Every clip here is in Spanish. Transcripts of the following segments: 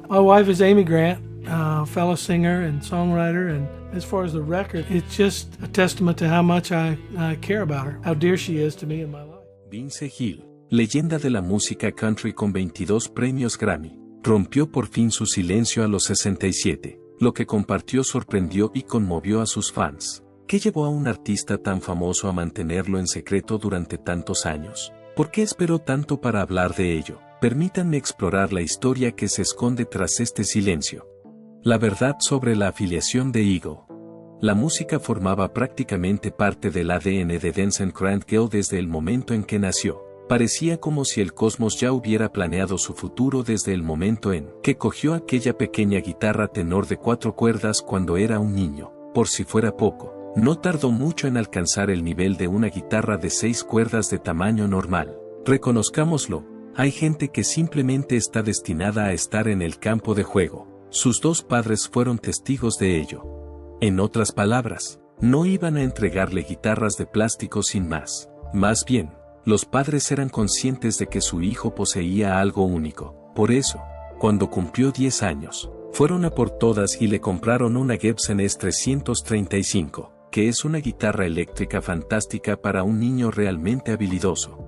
My wife is Amy Grant, fellow singer and songwriter, and as far as the record, it's just a testament to how much I care about her, how dear she is to me in my life. Vince Gill, leyenda de la música country con 22 premios Grammy, rompió por fin su silencio a los 67. Lo que compartió sorprendió y conmovió a sus fans. ¿Qué llevó a un artista tan famoso a mantenerlo en secreto durante tantos años? ¿Por qué esperó tanto para hablar de ello? Permítanme explorar la historia que se esconde tras este silencio. La verdad sobre la afiliación de Eagle. La música formaba prácticamente parte del ADN de Vincent Grant Gill desde el momento en que nació. Parecía como si el cosmos ya hubiera planeado su futuro desde el momento en que cogió aquella pequeña guitarra tenor de 4 cuerdas cuando era un niño. Por si fuera poco, no tardó mucho en alcanzar el nivel de una guitarra de 6 cuerdas de tamaño normal. Reconozcámoslo, hay gente que simplemente está destinada a estar en el campo de juego. Sus 2 padres fueron testigos de ello. En otras palabras, no iban a entregarle guitarras de plástico sin más. Más bien, los padres eran conscientes de que su hijo poseía algo único. Por eso, cuando cumplió 10 años, fueron a por todas y le compraron una Gibson S335, que es una guitarra eléctrica fantástica para un niño realmente habilidoso.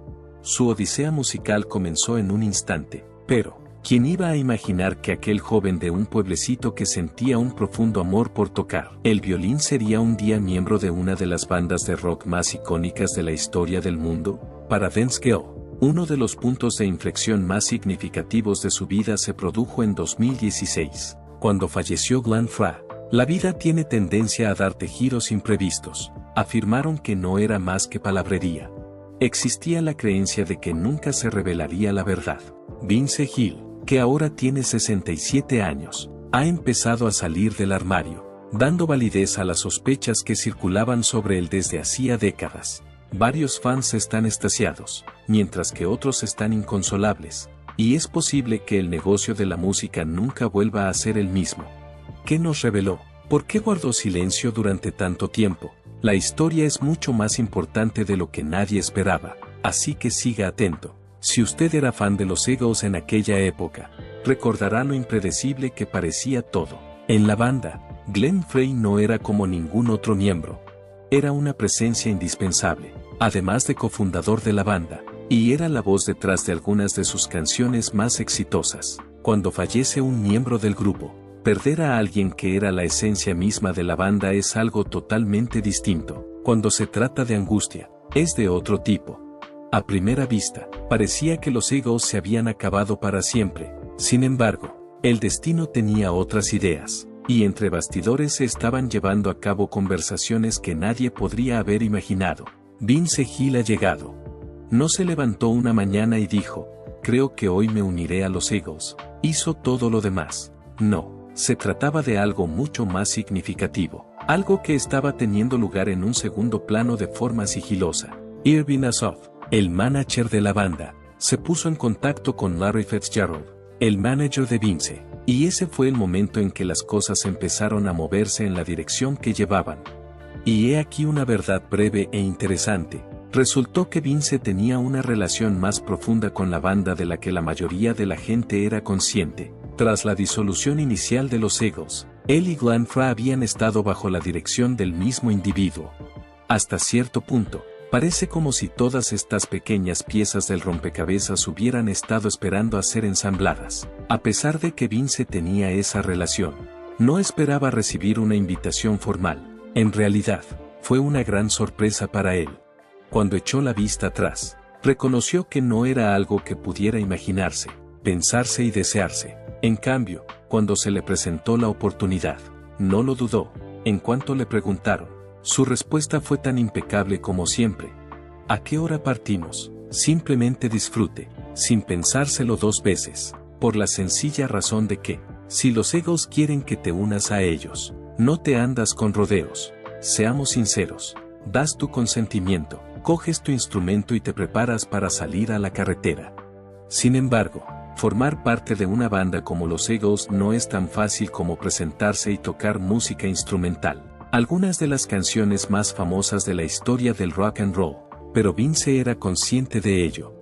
Su odisea musical comenzó en un instante, pero ¿quién iba a imaginar que aquel joven de un pueblecito que sentía un profundo amor por tocar el violín sería un día miembro de una de las bandas de rock más icónicas de la historia del mundo? Para Vince Gill, uno de los puntos de inflexión más significativos de su vida se produjo en 2016, cuando falleció Glenn Frey. La vida tiene tendencia a darte giros imprevistos. Afirmaron que no era más que palabrería. Existía la creencia de que nunca se revelaría la verdad. Vince Gill, que ahora tiene 67 años, ha empezado a salir del armario, dando validez a las sospechas que circulaban sobre él desde hacía décadas. Varios fans están extasiados, mientras que otros están inconsolables, y es posible que el negocio de la música nunca vuelva a ser el mismo. ¿Qué nos reveló? ¿Por qué guardó silencio durante tanto tiempo? La historia es mucho más importante de lo que nadie esperaba, así que siga atento. Si usted era fan de los Eagles en aquella época, recordará lo impredecible que parecía todo. En la banda, Glenn Frey no era como ningún otro miembro. Era una presencia indispensable, además de cofundador de la banda, y era la voz detrás de algunas de sus canciones más exitosas. Cuando fallece un miembro del grupo, perder a alguien que era la esencia misma de la banda es algo totalmente distinto. Cuando se trata de angustia, es de otro tipo. A primera vista, parecía que los Eagles se habían acabado para siempre. Sin embargo, el destino tenía otras ideas, y entre bastidores se estaban llevando a cabo conversaciones que nadie podría haber imaginado. Vince Gill ha llegado. No se levantó una mañana y dijo, creo que hoy me uniré a los Eagles. Hizo todo lo demás. No. Se trataba de algo mucho más significativo, algo que estaba teniendo lugar en un segundo plano de forma sigilosa. Irving Azoff, el manager de la banda, se puso en contacto con Larry Fitzgerald, el manager de Vince, y ese fue el momento en que las cosas empezaron a moverse en la dirección que llevaban. Y he aquí una verdad breve e interesante. Resultó que Vince tenía una relación más profunda con la banda de la que la mayoría de la gente era consciente. Tras la disolución inicial de los Eagles, él y Glenn Frey habían estado bajo la dirección del mismo individuo. Hasta cierto punto, parece como si todas estas pequeñas piezas del rompecabezas hubieran estado esperando a ser ensambladas. A pesar de que Vince tenía esa relación, no esperaba recibir una invitación formal. En realidad, fue una gran sorpresa para él. Cuando echó la vista atrás, reconoció que no era algo que pudiera imaginarse, pensarse y desearse. En cambio, cuando se le presentó la oportunidad, no lo dudó. En cuanto le preguntaron, su respuesta fue tan impecable como siempre. ¿A qué hora partimos? Simplemente disfrute, sin pensárselo 2 veces, por la sencilla razón de que, si los Eagles quieren que te unas a ellos, no te andas con rodeos. Seamos sinceros, das tu consentimiento, coges tu instrumento y te preparas para salir a la carretera. Sin embargo, formar parte de una banda como los Eagles no es tan fácil como presentarse y tocar música instrumental. Algunas de las canciones más famosas de la historia del rock and roll, pero Vince era consciente de ello.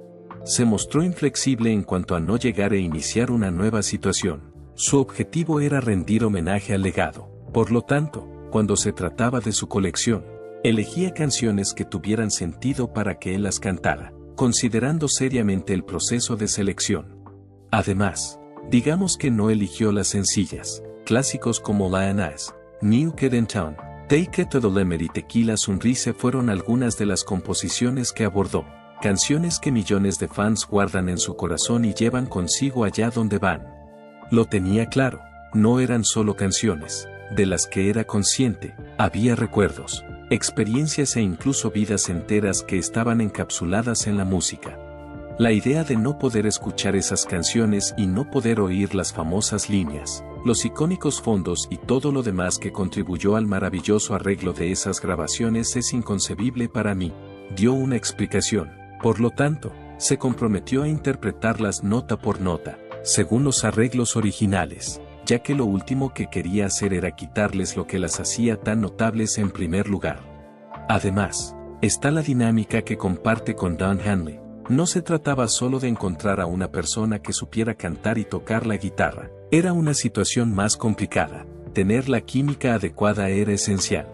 Se mostró inflexible en cuanto a no llegar e iniciar una nueva situación. Su objetivo era rendir homenaje al legado. Por lo tanto, cuando se trataba de su colección, elegía canciones que tuvieran sentido para que él las cantara, considerando seriamente el proceso de selección. Además, digamos que no eligió las sencillas. Clásicos como Lioness, New Kid in Town, Take It to the Limit y Tequila Sunrise fueron algunas de las composiciones que abordó, canciones que millones de fans guardan en su corazón y llevan consigo allá donde van. Lo tenía claro, no eran solo canciones, de las que era consciente, había recuerdos, experiencias e incluso vidas enteras que estaban encapsuladas en la música. La idea de no poder escuchar esas canciones y no poder oír las famosas líneas, los icónicos fondos y todo lo demás que contribuyó al maravilloso arreglo de esas grabaciones es inconcebible para mí, dio una explicación. Por lo tanto, se comprometió a interpretarlas nota por nota, según los arreglos originales, ya que lo último que quería hacer era quitarles lo que las hacía tan notables en primer lugar. Además, está la dinámica que comparte con Don Henley. No se trataba solo de encontrar a una persona que supiera cantar y tocar la guitarra, era una situación más complicada, tener la química adecuada era esencial.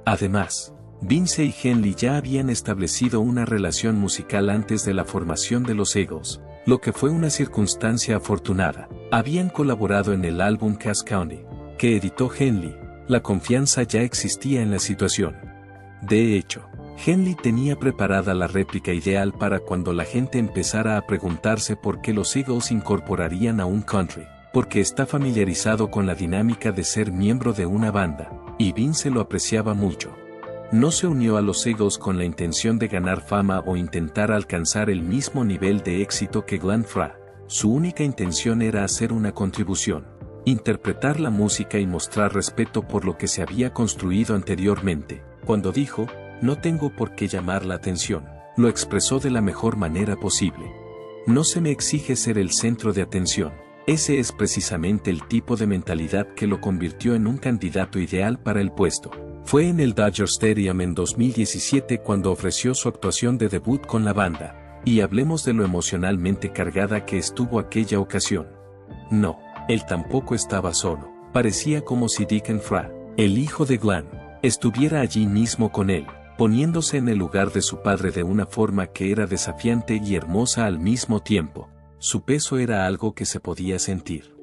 Además, Vince y Henley ya habían establecido una relación musical antes de la formación de los Eagles, lo que fue una circunstancia afortunada. Habían colaborado en el álbum Cass County, que editó Henley, la confianza ya existía en la situación. De hecho, Henley tenía preparada la réplica ideal para cuando la gente empezara a preguntarse por qué los Eagles incorporarían a un country, porque está familiarizado con la dinámica de ser miembro de una banda, y Vince lo apreciaba mucho. No se unió a los Eagles con la intención de ganar fama o intentar alcanzar el mismo nivel de éxito que Glenn Frey. Su única intención era hacer una contribución, interpretar la música y mostrar respeto por lo que se había construido anteriormente. Cuando dijo, "No tengo por qué llamar la atención", lo expresó de la mejor manera posible. No se me exige ser el centro de atención. Ese es precisamente el tipo de mentalidad que lo convirtió en un candidato ideal para el puesto. Fue en el Dodger Stadium en 2017 cuando ofreció su actuación de debut con la banda, y hablemos de lo emocionalmente cargada que estuvo aquella ocasión. No, él tampoco estaba solo, parecía como si Deacon Frey, el hijo de Glenn, estuviera allí mismo con él, poniéndose en el lugar de su padre de una forma que era desafiante y hermosa al mismo tiempo. Su peso era algo que se podía sentir.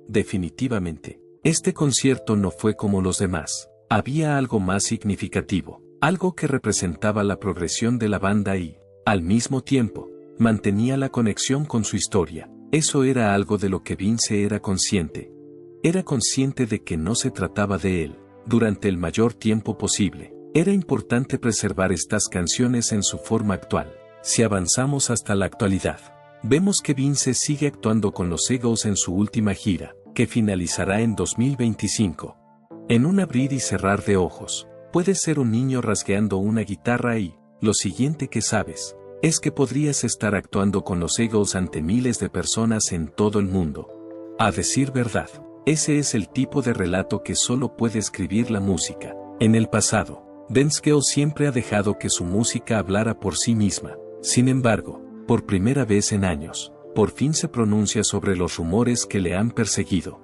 Definitivamente, este concierto no fue como los demás. Había algo más significativo, algo que representaba la progresión de la banda y, al mismo tiempo, mantenía la conexión con su historia. Eso era algo de lo que Vince era consciente. Era consciente de que no se trataba de él, durante el mayor tiempo posible. Era importante preservar estas canciones en su forma actual. Si avanzamos hasta la actualidad, vemos que Vince sigue actuando con los Eagles en su última gira, que finalizará en 2025. En un abrir y cerrar de ojos, puedes ser un niño rasgueando una guitarra y, lo siguiente que sabes, es que podrías estar actuando con los Eagles ante miles de personas en todo el mundo. A decir verdad, ese es el tipo de relato que solo puede escribir la música. En el pasado, Vince Gill siempre ha dejado que su música hablara por sí misma. Sin embargo, por primera vez en años, por fin se pronuncia sobre los rumores que le han perseguido.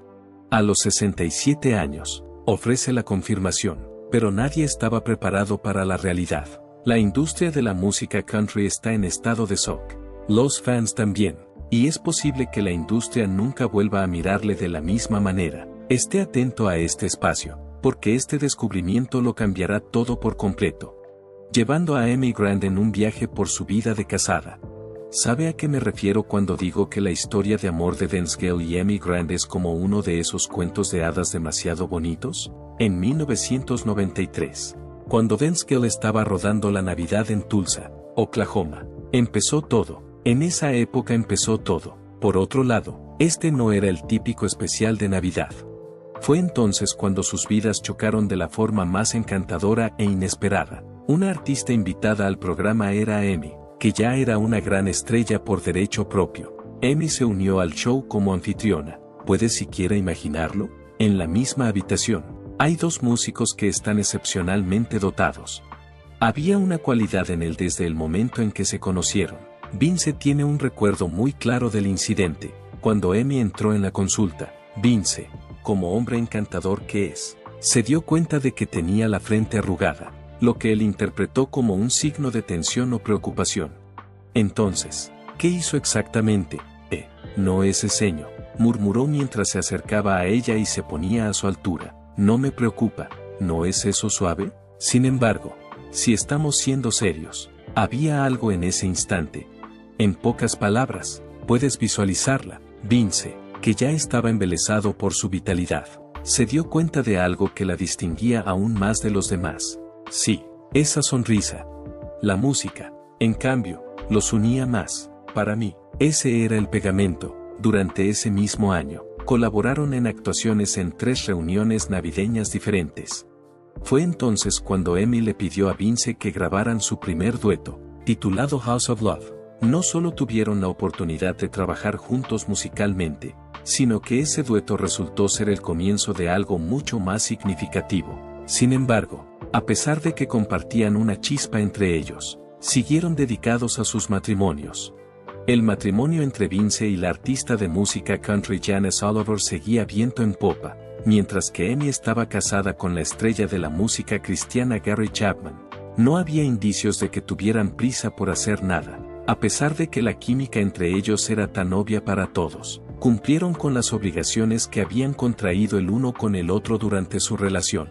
A los 67 años, ofrece la confirmación, pero nadie estaba preparado para la realidad. La industria de la música country está en estado de shock. Los fans también, y es posible que la industria nunca vuelva a mirarle de la misma manera. Esté atento a este espacio, porque este descubrimiento lo cambiará todo por completo. Llevando a Amy Grant en un viaje por su vida de casada. ¿Sabe a qué me refiero cuando digo que la historia de amor de Vince Gill y Amy Grant es como uno de esos cuentos de hadas demasiado bonitos? En 1993, cuando Vince Gill estaba rodando La Navidad en Tulsa, Oklahoma, empezó todo. En esa época empezó todo. Por otro lado, este no era el típico especial de Navidad. Fue entonces cuando sus vidas chocaron de la forma más encantadora e inesperada. Una artista invitada al programa era Amy, que ya era una gran estrella por derecho propio. Amy se unió al show como anfitriona. ¿Puedes siquiera imaginarlo? En la misma habitación, hay dos músicos que están excepcionalmente dotados. Había una cualidad en él desde el momento en que se conocieron. Vince tiene un recuerdo muy claro del incidente. Cuando Amy entró en la consulta, Vince, como hombre encantador que es, se dio cuenta de que tenía la frente arrugada, lo que él interpretó como un signo de tensión o preocupación. Entonces, ¿qué hizo exactamente? No ese ceño, murmuró mientras se acercaba a ella y se ponía a su altura. No me preocupa, ¿no es eso suave? Sin embargo, si estamos siendo serios, había algo en ese instante. En pocas palabras, puedes visualizarla. Vince, que ya estaba embelesado por su vitalidad, se dio cuenta de algo que la distinguía aún más de los demás. Sí, esa sonrisa. La música, en cambio, los unía más. Para mí, ese era el pegamento. Durante ese mismo año, colaboraron en actuaciones en 3 reuniones navideñas diferentes. Fue entonces cuando Emi le pidió a Vince que grabaran su primer dueto, titulado House of Love. No solo tuvieron la oportunidad de trabajar juntos musicalmente, sino que ese dueto resultó ser el comienzo de algo mucho más significativo. Sin embargo, a pesar de que compartían una chispa entre ellos, siguieron dedicados a sus matrimonios. El matrimonio entre Vince y la artista de música country Janice Oliver seguía viento en popa, mientras que Emi estaba casada con la estrella de la música cristiana Gary Chapman. No había indicios de que tuvieran prisa por hacer nada, a pesar de que la química entre ellos era tan obvia para todos. Cumplieron con las obligaciones que habían contraído el uno con el otro durante su relación.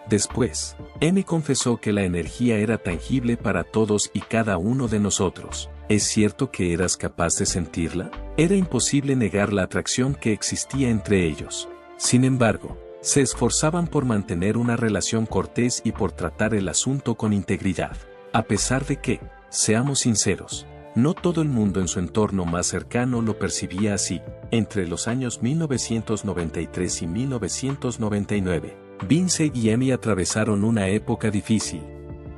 Después, Emi confesó que la energía era tangible para todos y cada uno de nosotros. ¿Es cierto que eras capaz de sentirla? Era imposible negar la atracción que existía entre ellos. Sin embargo, se esforzaban por mantener una relación cortés y por tratar el asunto con integridad. A pesar de que, seamos sinceros, no todo el mundo en su entorno más cercano lo percibía así. Entre los años 1993 y 1999, Vince y Emi atravesaron una época difícil.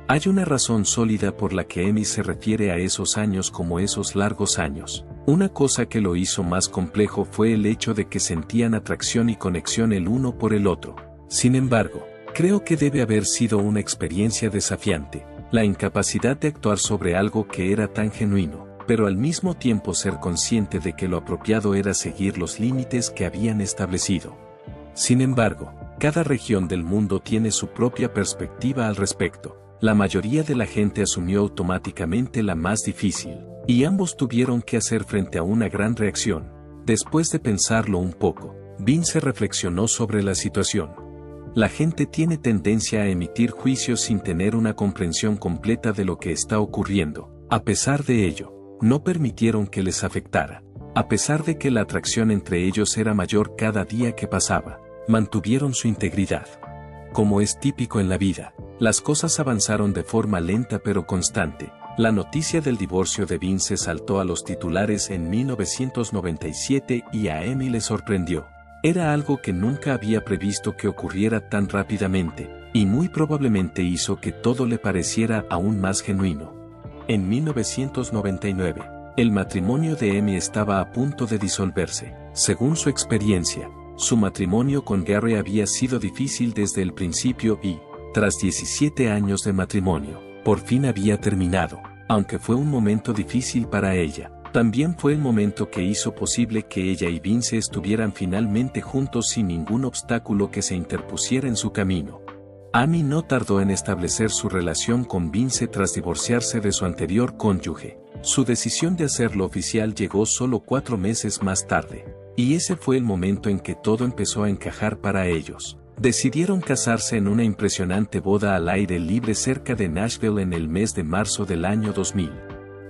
Hay una razón sólida por la que Emi se refiere a esos años como esos largos años. Una cosa que lo hizo más complejo fue el hecho de que sentían atracción y conexión el uno por el otro. Sin embargo, creo que debe haber sido una experiencia desafiante, la incapacidad de actuar sobre algo que era tan genuino, pero al mismo tiempo ser consciente de que lo apropiado era seguir los límites que habían establecido. Sin embargo, cada región del mundo tiene su propia perspectiva al respecto. La mayoría de la gente asumió automáticamente la más difícil, y ambos tuvieron que hacer frente a una gran reacción. Después de pensarlo un poco, Vince reflexionó sobre la situación. La gente tiene tendencia a emitir juicios sin tener una comprensión completa de lo que está ocurriendo. A pesar de ello, no permitieron que les afectara. A pesar de que la atracción entre ellos era mayor cada día que pasaba, mantuvieron su integridad. Como es típico en la vida, las cosas avanzaron de forma lenta pero constante. La noticia del divorcio de Vince saltó a los titulares en 1997 y a Emi le sorprendió. Era algo que nunca había previsto que ocurriera tan rápidamente, y muy probablemente hizo que todo le pareciera aún más genuino. En 1999, el matrimonio de Emi estaba a punto de disolverse. Según su experiencia, su matrimonio con Gary había sido difícil desde el principio y, tras 17 años de matrimonio, por fin había terminado. Aunque fue un momento difícil para ella, también fue el momento que hizo posible que ella y Vince estuvieran finalmente juntos sin ningún obstáculo que se interpusiera en su camino. Emi no tardó en establecer su relación con Vince tras divorciarse de su anterior cónyuge. Su decisión de hacerlo oficial llegó solo 4 meses más tarde, y ese fue el momento en que todo empezó a encajar para ellos. Decidieron casarse en una impresionante boda al aire libre cerca de Nashville en el mes de marzo del año 2000.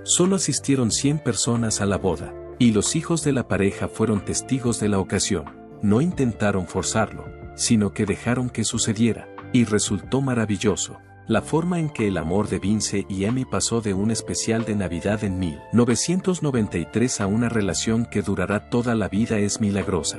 Solo asistieron 100 personas a la boda, y los hijos de la pareja fueron testigos de la ocasión. No intentaron forzarlo, sino que dejaron que sucediera, y resultó maravilloso. La forma en que el amor de Vince y Emi pasó de un especial de Navidad en 1993 a una relación que durará toda la vida es milagrosa.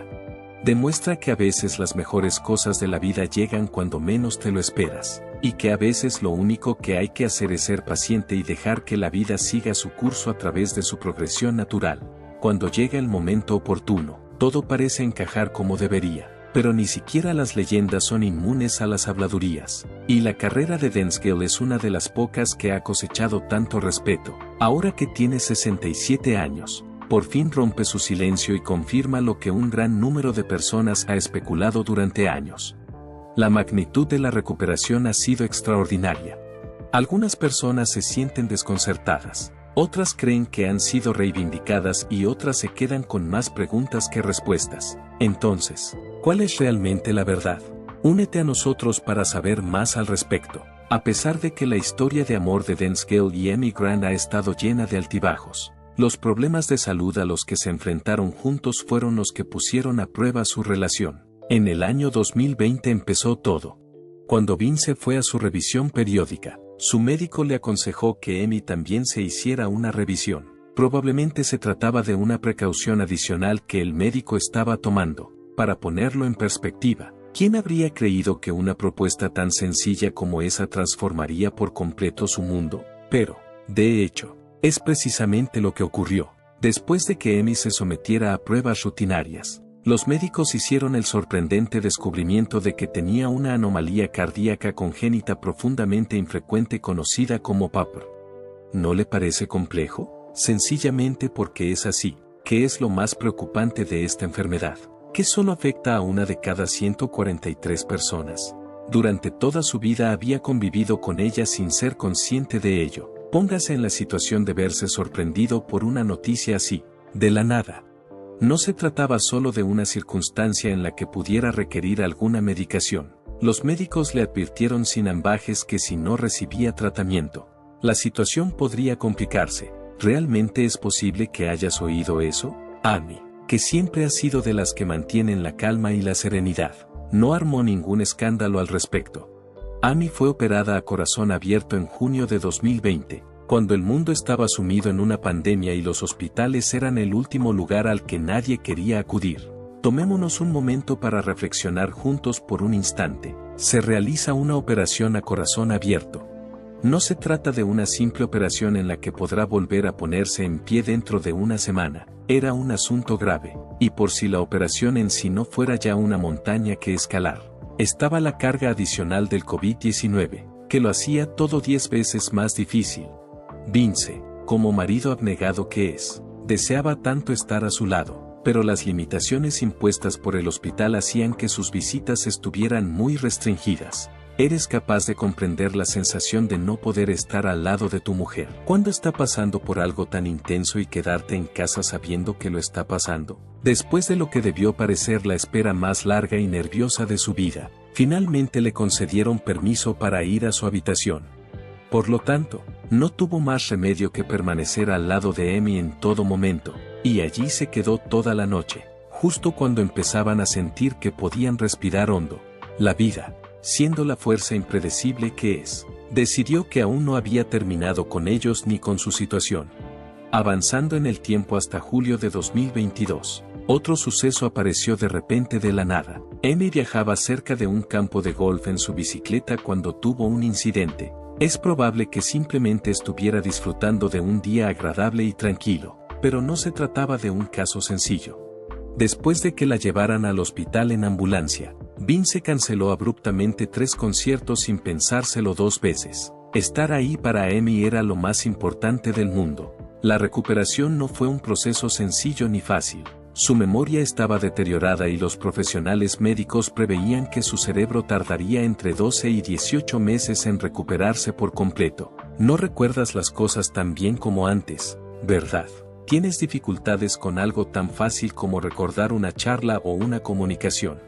Demuestra que a veces las mejores cosas de la vida llegan cuando menos te lo esperas, y que a veces lo único que hay que hacer es ser paciente y dejar que la vida siga su curso a través de su progresión natural. Cuando llega el momento oportuno, todo parece encajar como debería, pero ni siquiera las leyendas son inmunes a las habladurías, y la carrera de Vince Gill es una de las pocas que ha cosechado tanto respeto. Ahora que tiene 67 años, por fin rompe su silencio y confirma lo que un gran número de personas ha especulado durante años. La magnitud de la recuperación ha sido extraordinaria. Algunas personas se sienten desconcertadas, otras creen que han sido reivindicadas y otras se quedan con más preguntas que respuestas. Entonces, ¿cuál es realmente la verdad? Únete a nosotros para saber más al respecto. A pesar de que la historia de amor de Dance Gale y Amy Grant ha estado llena de altibajos, los problemas de salud a los que se enfrentaron juntos fueron los que pusieron a prueba su relación. En el año 2020 empezó todo. Cuando Vince fue a su revisión periódica, su médico le aconsejó que Amy también se hiciera una revisión. Probablemente se trataba de una precaución adicional que el médico estaba tomando. Para ponerlo en perspectiva, ¿quién habría creído que una propuesta tan sencilla como esa transformaría por completo su mundo? Pero, de hecho, es precisamente lo que ocurrió. Después de que Amy se sometiera a pruebas rutinarias, los médicos hicieron el sorprendente descubrimiento de que tenía una anomalía cardíaca congénita profundamente infrecuente conocida como PAPR. ¿No le parece complejo? Sencillamente porque es así. ¿Qué es lo más preocupante de esta enfermedad? Que solo afecta a una de cada 143 personas. Durante toda su vida había convivido con ella sin ser consciente de ello. Póngase en la situación de verse sorprendido por una noticia así, de la nada. No se trataba solo de una circunstancia en la que pudiera requerir alguna medicación. Los médicos le advirtieron sin ambajes que si no recibía tratamiento, la situación podría complicarse. ¿Realmente es posible que hayas oído eso? Amy, que siempre ha sido de las que mantienen la calma y la serenidad, no armó ningún escándalo al respecto. Amy fue operada a corazón abierto en junio de 2020. Cuando el mundo estaba sumido en una pandemia y los hospitales eran el último lugar al que nadie quería acudir. Tomémonos un momento para reflexionar juntos por un instante. Se realiza una operación a corazón abierto. No se trata de una simple operación en la que podrá volver a ponerse en pie dentro de una semana. Era un asunto grave, y por si la operación en sí no fuera ya una montaña que escalar, estaba la carga adicional del COVID-19, que lo hacía todo 10 veces más difícil. Vince, como marido abnegado que es, deseaba tanto estar a su lado, pero las limitaciones impuestas por el hospital hacían que sus visitas estuvieran muy restringidas. ¿Eres capaz de comprender la sensación de no poder estar al lado de tu mujer cuando está pasando por algo tan intenso y quedarte en casa sabiendo que lo está pasando? Después de lo que debió parecer la espera más larga y nerviosa de su vida, finalmente le concedieron permiso para ir a su habitación. Por lo tanto, no tuvo más remedio que permanecer al lado de Amy en todo momento, y allí se quedó toda la noche, justo cuando empezaban a sentir que podían respirar hondo. La vida, siendo la fuerza impredecible que es, decidió que aún no había terminado con ellos ni con su situación. Avanzando en el tiempo hasta julio de 2022, otro suceso apareció de repente de la nada. Amy viajaba cerca de un campo de golf en su bicicleta cuando tuvo un incidente. Es probable que simplemente estuviera disfrutando de un día agradable y tranquilo, pero no se trataba de un caso sencillo. Después de que la llevaran al hospital en ambulancia, Vince canceló abruptamente 3 conciertos sin pensárselo 2 veces. Estar ahí para Amy era lo más importante del mundo. La recuperación no fue un proceso sencillo ni fácil. Su memoria estaba deteriorada y los profesionales médicos preveían que su cerebro tardaría entre 12 y 18 meses en recuperarse por completo. No recuerdas las cosas tan bien como antes, ¿verdad? Tienes dificultades con algo tan fácil como recordar una charla o una comunicación.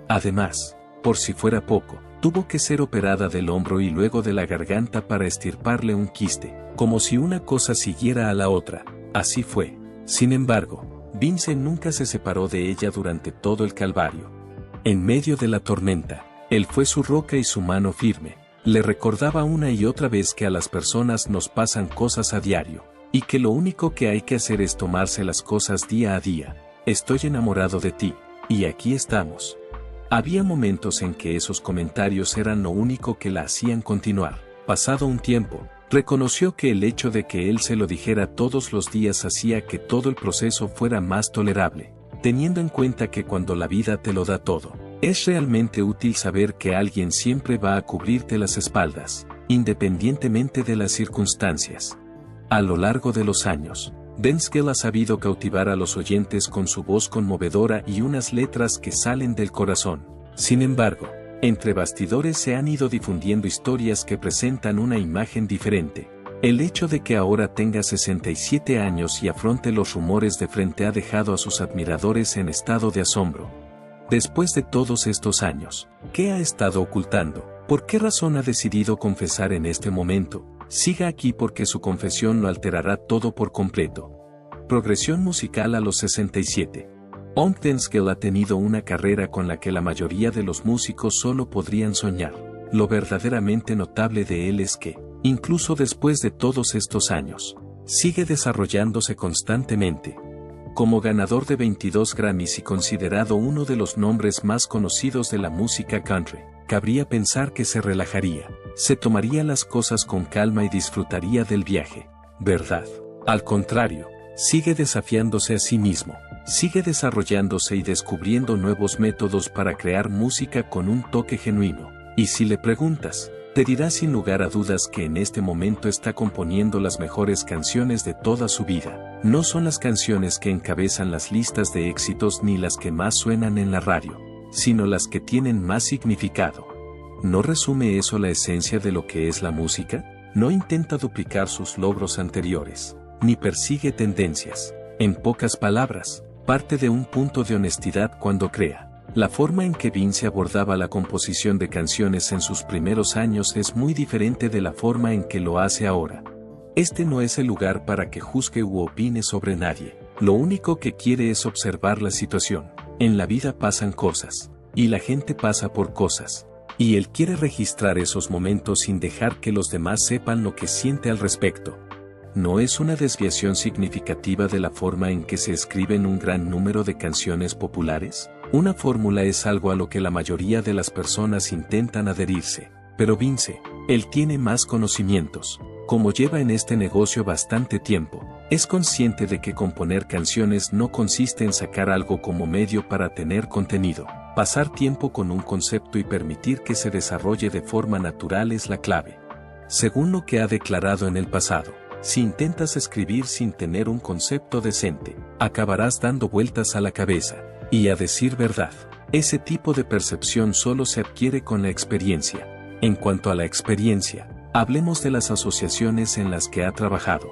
Además, por si fuera poco, tuvo que ser operada del hombro y luego de la garganta para extirparle un quiste, como si una cosa siguiera a la otra. Así fue. Sin embargo, Vince nunca se separó de ella durante todo el calvario. En medio de la tormenta, él fue su roca y su mano firme. Le recordaba una y otra vez que a las personas nos pasan cosas a diario, y que lo único que hay que hacer es tomarse las cosas día a día. Estoy enamorado de ti, y aquí estamos. Había momentos en que esos comentarios eran lo único que la hacían continuar. Pasado un tiempo, reconoció que el hecho de que él se lo dijera todos los días hacía que todo el proceso fuera más tolerable, teniendo en cuenta que cuando la vida te lo da todo, es realmente útil saber que alguien siempre va a cubrirte las espaldas, independientemente de las circunstancias. A lo largo de los años, Denzgel ha sabido cautivar a los oyentes con su voz conmovedora y unas letras que salen del corazón. Sin embargo, entre bastidores se han ido difundiendo historias que presentan una imagen diferente. El hecho de que ahora tenga 67 años y afronte los rumores de frente ha dejado a sus admiradores en estado de asombro. Después de todos estos años, ¿qué ha estado ocultando? ¿Por qué razón ha decidido confesar en este momento? Siga aquí porque su confesión lo alterará todo por completo. Progresión musical a los 67. Onk Denzgel ha tenido una carrera con la que la mayoría de los músicos solo podrían soñar. Lo verdaderamente notable de él es que, incluso después de todos estos años, sigue desarrollándose constantemente. Como ganador de 22 Grammys y considerado uno de los nombres más conocidos de la música country, cabría pensar que se relajaría, se tomaría las cosas con calma y disfrutaría del viaje, ¿verdad? Al contrario, sigue desafiándose a sí mismo, sigue desarrollándose y descubriendo nuevos métodos para crear música con un toque genuino. Y si le preguntas, te dirá sin lugar a dudas que en este momento está componiendo las mejores canciones de toda su vida. No son las canciones que encabezan las listas de éxitos ni las que más suenan en la radio, sino las que tienen más significado. ¿No resume eso la esencia de lo que es la música? No intenta duplicar sus logros anteriores, ni persigue tendencias. En pocas palabras, parte de un punto de honestidad cuando crea. La forma en que Vince abordaba la composición de canciones en sus primeros años es muy diferente de la forma en que lo hace ahora. Este no es el lugar para que juzgue u opine sobre nadie. Lo único que quiere es observar la situación. En la vida pasan cosas, y la gente pasa por cosas. Y él quiere registrar esos momentos sin dejar que los demás sepan lo que siente al respecto. No es una desviación significativa de la forma en que se escriben un gran número de canciones populares. Una fórmula es algo a lo que la mayoría de las personas intentan adherirse, pero Vince, él tiene más conocimientos. Como lleva en este negocio bastante tiempo, es consciente de que componer canciones no consiste en sacar algo como medio para tener contenido. Pasar tiempo con un concepto y permitir que se desarrolle de forma natural es la clave. Según lo que ha declarado en el pasado, si intentas escribir sin tener un concepto decente, acabarás dando vueltas a la cabeza. Y a decir verdad, ese tipo de percepción solo se adquiere con la experiencia. En cuanto a la experiencia, hablemos de las asociaciones en las que ha trabajado.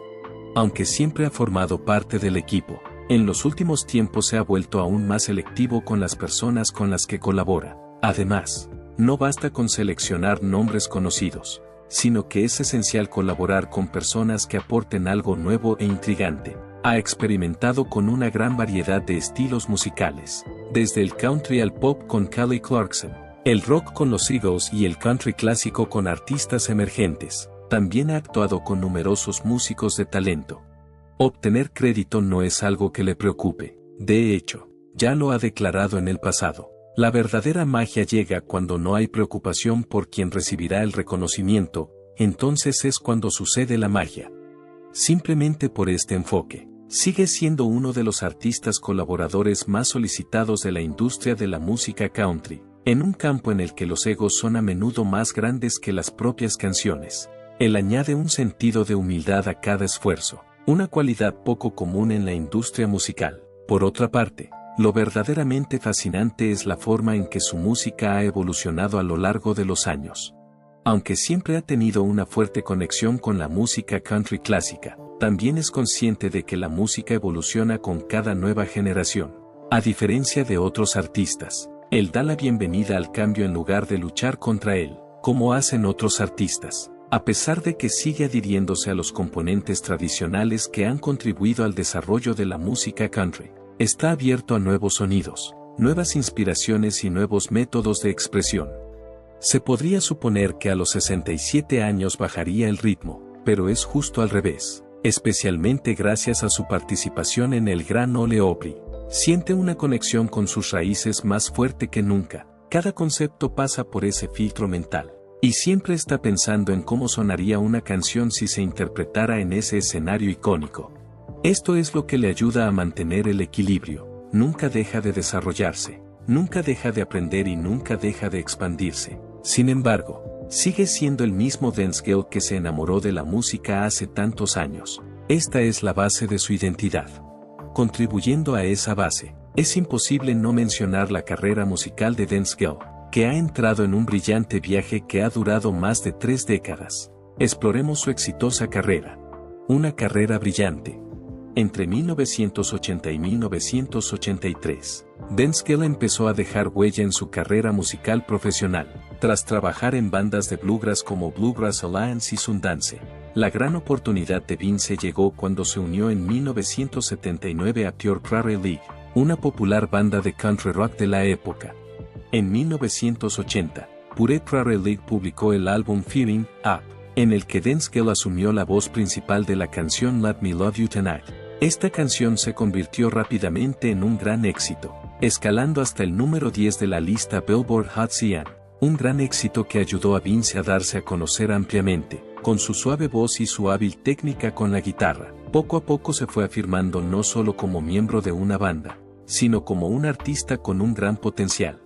Aunque siempre ha formado parte del equipo, en los últimos tiempos se ha vuelto aún más selectivo con las personas con las que colabora. Además, no basta con seleccionar nombres conocidos, sino que es esencial colaborar con personas que aporten algo nuevo e intrigante. Ha experimentado con una gran variedad de estilos musicales, desde el country al pop con Kelly Clarkson, el rock con los Eagles y el country clásico con artistas emergentes. También ha actuado con numerosos músicos de talento. Obtener crédito no es algo que le preocupe. De hecho, ya lo ha declarado en el pasado. La verdadera magia llega cuando no hay preocupación por quien recibirá el reconocimiento, entonces es cuando sucede la magia. Simplemente por este enfoque, sigue siendo uno de los artistas colaboradores más solicitados de la industria de la música country, en un campo en el que los egos son a menudo más grandes que las propias canciones. Él añade un sentido de humildad a cada esfuerzo, una cualidad poco común en la industria musical. Por otra parte, lo verdaderamente fascinante es la forma en que su música ha evolucionado a lo largo de los años. Aunque siempre ha tenido una fuerte conexión con la música country clásica, también es consciente de que la música evoluciona con cada nueva generación. A diferencia de otros artistas, él da la bienvenida al cambio en lugar de luchar contra él, como hacen otros artistas. A pesar de que sigue adhiriéndose a los componentes tradicionales que han contribuido al desarrollo de la música country, está abierto a nuevos sonidos, nuevas inspiraciones y nuevos métodos de expresión. Se podría suponer que a los 67 años bajaría el ritmo, pero es justo al revés, especialmente gracias a su participación en el Gran Ole Opry. Siente una conexión con sus raíces más fuerte que nunca. Cada concepto pasa por ese filtro mental, y siempre está pensando en cómo sonaría una canción si se interpretara en ese escenario icónico. Esto es lo que le ayuda a mantener el equilibrio. Nunca deja de desarrollarse, nunca deja de aprender y nunca deja de expandirse. Sin embargo, sigue siendo el mismo Denzgel que se enamoró de la música hace tantos años. Esta es la base de su identidad. Contribuyendo a esa base, es imposible no mencionar la carrera musical de Dance Gill, que ha entrado en un brillante viaje que ha durado más de 3 décadas. Exploremos su exitosa carrera. Una carrera brillante. Entre 1980 y 1983, Dance Gill empezó a dejar huella en su carrera musical profesional, tras trabajar en bandas de bluegrass como Bluegrass Alliance y Sundance. La gran oportunidad de Vince llegó cuando se unió en 1979 a Pure Prairie League, una popular banda de country rock de la época. En 1980, Pure Prairie League publicó el álbum Feeling Up, en el que Dance Gill asumió la voz principal de la canción Let Me Love You Tonight. Esta canción se convirtió rápidamente en un gran éxito, escalando hasta el número 10 de la lista Billboard Hot 100, un gran éxito que ayudó a Vince a darse a conocer ampliamente, con su suave voz y su hábil técnica con la guitarra. Poco a poco se fue afirmando no solo como miembro de una banda, sino como un artista con un gran potencial.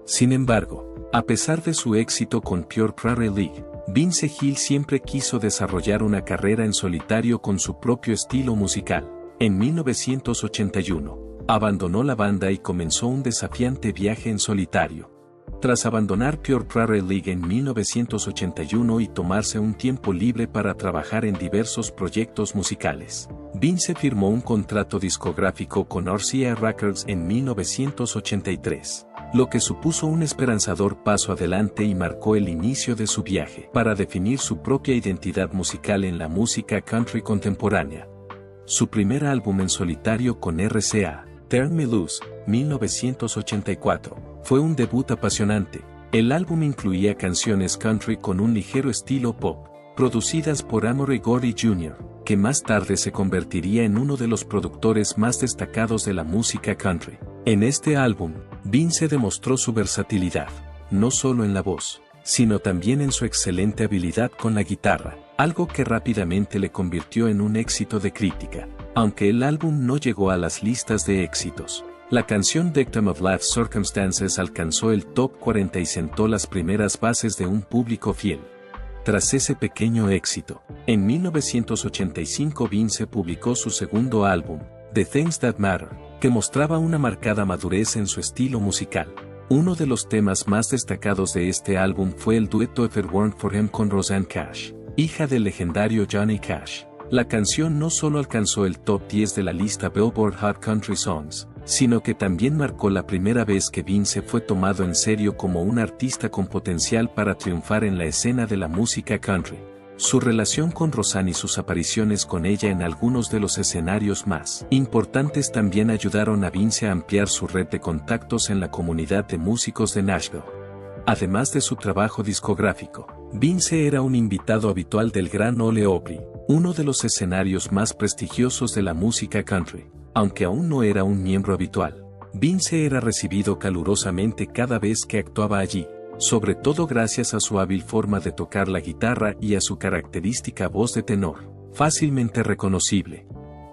Sin embargo, a pesar de su éxito con Pure Prairie League, Vince Gill siempre quiso desarrollar una carrera en solitario con su propio estilo musical. En 1981, abandonó la banda y comenzó un desafiante viaje en solitario. Tras abandonar Pure Prairie League en 1981 y tomarse un tiempo libre para trabajar en diversos proyectos musicales, Vince firmó un contrato discográfico con RCA Records en 1983, lo que supuso un esperanzador paso adelante y marcó el inicio de su viaje para definir su propia identidad musical en la música country contemporánea. Su primer álbum en solitario con RCA, Turn Me Loose, 1984, fue un debut apasionante. El álbum incluía canciones country con un ligero estilo pop, producidas por Amory Gordy Jr., que más tarde se convertiría en uno de los productores más destacados de la música country. En este álbum, Vince demostró su versatilidad, no solo en la voz, sino también en su excelente habilidad con la guitarra, algo que rápidamente le convirtió en un éxito de crítica. Aunque el álbum no llegó a las listas de éxitos, la canción Victim of Life Circumstances alcanzó el top 40 y sentó las primeras bases de un público fiel. Tras ese pequeño éxito, en 1985 Vince publicó su segundo álbum, The Things That Matter, que mostraba una marcada madurez en su estilo musical. Uno de los temas más destacados de este álbum fue el dueto If It Weren't For Him con Rosanne Cash, hija del legendario Johnny Cash. La canción no solo alcanzó el top 10 de la lista Billboard Hot Country Songs, sino que también marcó la primera vez que Vince fue tomado en serio como un artista con potencial para triunfar en la escena de la música country. Su relación con Rosanne y sus apariciones con ella en algunos de los escenarios más importantes también ayudaron a Vince a ampliar su red de contactos en la comunidad de músicos de Nashville. Además de su trabajo discográfico, Vince era un invitado habitual del Gran Ole Opry, uno de los escenarios más prestigiosos de la música country. Aunque aún no era un miembro habitual, Vince era recibido calurosamente cada vez que actuaba allí, sobre todo gracias a su hábil forma de tocar la guitarra y a su característica voz de tenor, fácilmente reconocible.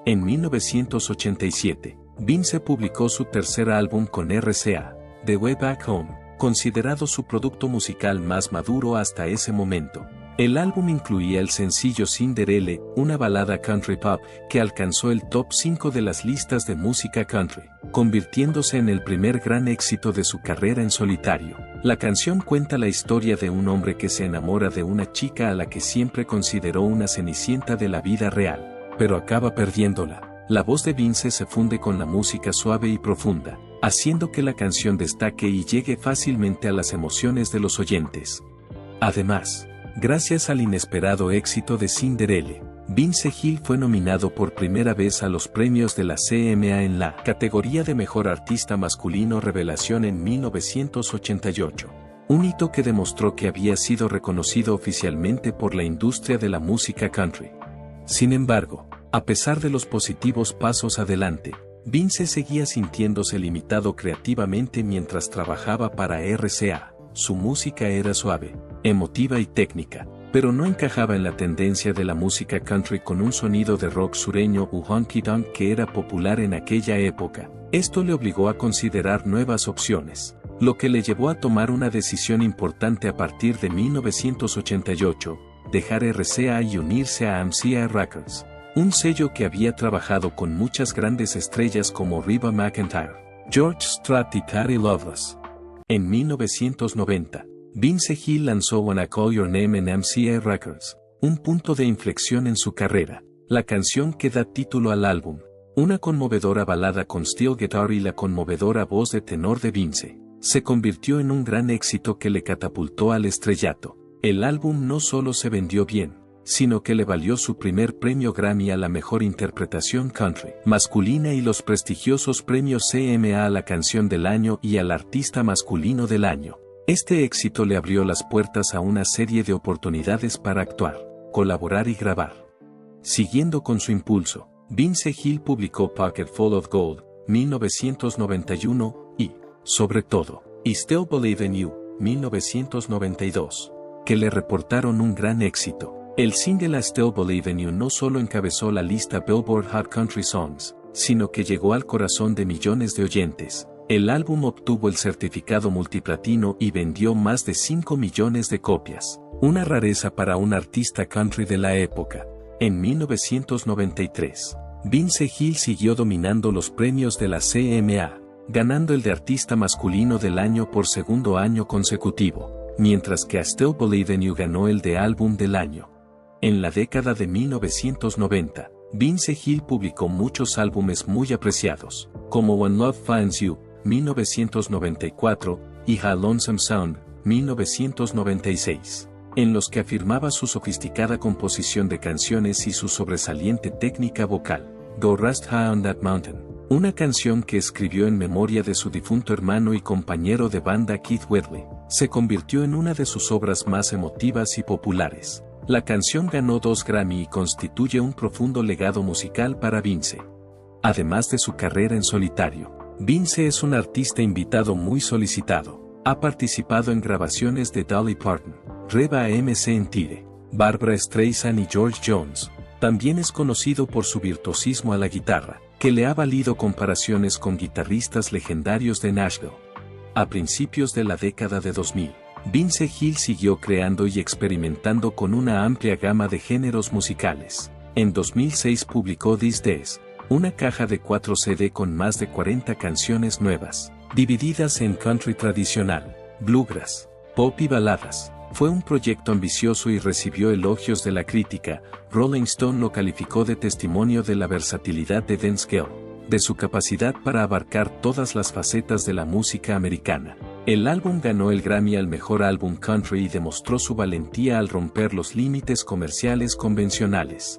En 1987, Vince publicó su tercer álbum con RCA, The Way Back Home, considerado su producto musical más maduro hasta ese momento. El álbum incluía el sencillo Cinderella, una balada country pop que alcanzó el top 5 de las listas de música country, convirtiéndose en el primer gran éxito de su carrera en solitario. La canción cuenta la historia de un hombre que se enamora de una chica a la que siempre consideró una cenicienta de la vida real, pero acaba perdiéndola. La voz de Vince se funde con la música suave y profunda, haciendo que la canción destaque y llegue fácilmente a las emociones de los oyentes. Además, gracias al inesperado éxito de Cinderella, Vince Gill fue nominado por primera vez a los premios de la CMA en la categoría de Mejor Artista Masculino Revelación en 1988, un hito que demostró que había sido reconocido oficialmente por la industria de la música country. Sin embargo, a pesar de los positivos pasos adelante, Vince seguía sintiéndose limitado creativamente mientras trabajaba para RCA. Su música era suave, emotiva y técnica, pero no encajaba en la tendencia de la música country con un sonido de rock sureño u honky tonk que era popular en aquella época. Esto le obligó a considerar nuevas opciones, lo que le llevó a tomar una decisión importante a partir de 1988, dejar RCA y unirse a MCA Records. un sello que había trabajado con muchas grandes estrellas como Reba McEntire, George Strait y Patty Loveless. En 1990, Vince Hill lanzó When I Call Your Name en MCA Records, un punto de inflexión en su carrera, la canción que da título al álbum, una conmovedora balada con steel guitar y la conmovedora voz de tenor de Vince, se convirtió en un gran éxito que le catapultó al estrellato. El álbum no solo se vendió bien, sino que le valió su primer premio Grammy a la mejor interpretación country masculina y los prestigiosos premios CMA a la canción del año y al artista masculino del año. Este éxito le abrió las puertas a una serie de oportunidades para actuar, colaborar y grabar. Siguiendo con su impulso, Vince Hill publicó Pocket Full of Gold, 1991, y, sobre todo, I Still Believe in You, 1992, que le reportaron un gran éxito. El single I Still Believe in You no solo encabezó la lista Billboard Hot Country Songs, sino que llegó al corazón de millones de oyentes. El álbum obtuvo el certificado multiplatino y vendió más de 5 millones de copias, una rareza para un artista country de la época. En 1993, Vince Hill siguió dominando los premios de la CMA, ganando el de Artista Masculino del Año por segundo año consecutivo, mientras que I Still Believe in You ganó el de Álbum del Año. En la década de 1990, Vince Hill publicó muchos álbumes muy apreciados, como When Love Finds You, 1994, y How Lonesome Sound, 1996, en los que afirmaba su sofisticada composición de canciones y su sobresaliente técnica vocal. Go Rest High on That Mountain, una canción que escribió en memoria de su difunto hermano y compañero de banda Keith Whitley, se convirtió en una de sus obras más emotivas y populares. La canción ganó 2 Grammy y constituye un profundo legado musical para Vince. Además de su carrera en solitario, Vince es un artista invitado muy solicitado. Ha participado en grabaciones de Dolly Parton, Reba McEntire, Barbra Streisand y George Jones. También es conocido por su virtuosismo a la guitarra, que le ha valido comparaciones con guitarristas legendarios de Nashville. A principios de la década de 2000, Vince Hill siguió creando y experimentando con una amplia gama de géneros musicales. En 2006 publicó These Days, una caja de 4 CD con más de 40 canciones nuevas, divididas en country tradicional, bluegrass, pop y baladas. Fue un proyecto ambicioso y recibió elogios de la crítica. Rolling Stone lo calificó de testimonio de la versatilidad de Vince Hill, de su capacidad para abarcar todas las facetas de la música americana. El álbum ganó el Grammy al mejor álbum country y demostró su valentía al romper los límites comerciales convencionales.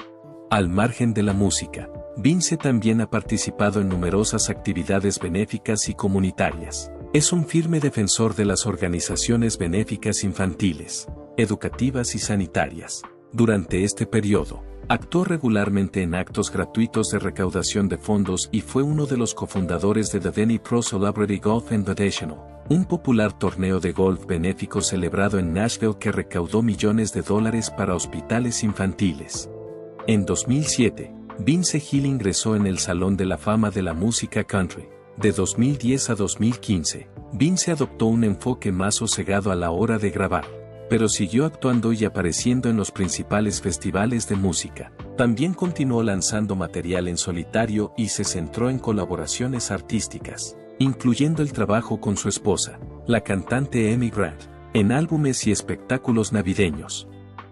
Al margen de la música, Vince también ha participado en numerosas actividades benéficas y comunitarias. Es un firme defensor de las organizaciones benéficas infantiles, educativas y sanitarias. Durante este periodo, actuó regularmente en actos gratuitos de recaudación de fondos y fue uno de los cofundadores de The Denny Pro Celebrity Golf Invitational, un popular torneo de golf benéfico celebrado en Nashville que recaudó millones de dólares para hospitales infantiles. En 2007, Vince Hill ingresó en el Salón de la Fama de la Música Country. De 2010 a 2015, Vince adoptó un enfoque más sosegado a la hora de grabar, pero siguió actuando y apareciendo en los principales festivales de música. También continuó lanzando material en solitario y se centró en colaboraciones artísticas, incluyendo el trabajo con su esposa, la cantante Amy Grant, en álbumes y espectáculos navideños.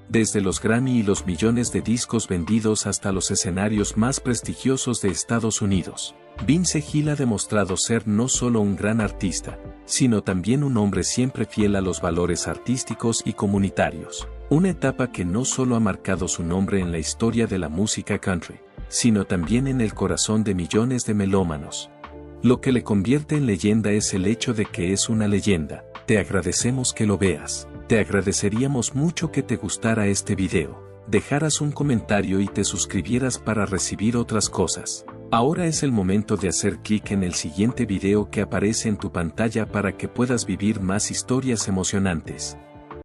Desde los Grammy y los millones de discos vendidos hasta los escenarios más prestigiosos de Estados Unidos, Vince Hill ha demostrado ser no solo un gran artista, sino también un hombre siempre fiel a los valores artísticos y comunitarios. Una etapa que no solo ha marcado su nombre en la historia de la música country, sino también en el corazón de millones de melómanos. Lo que le convierte en leyenda es el hecho de que es una leyenda. Te agradecemos que lo veas. Te agradeceríamos mucho que te gustara este video, dejaras un comentario y te suscribieras para recibir otras cosas. Ahora es el momento de hacer clic en el siguiente video que aparece en tu pantalla para que puedas vivir más historias emocionantes.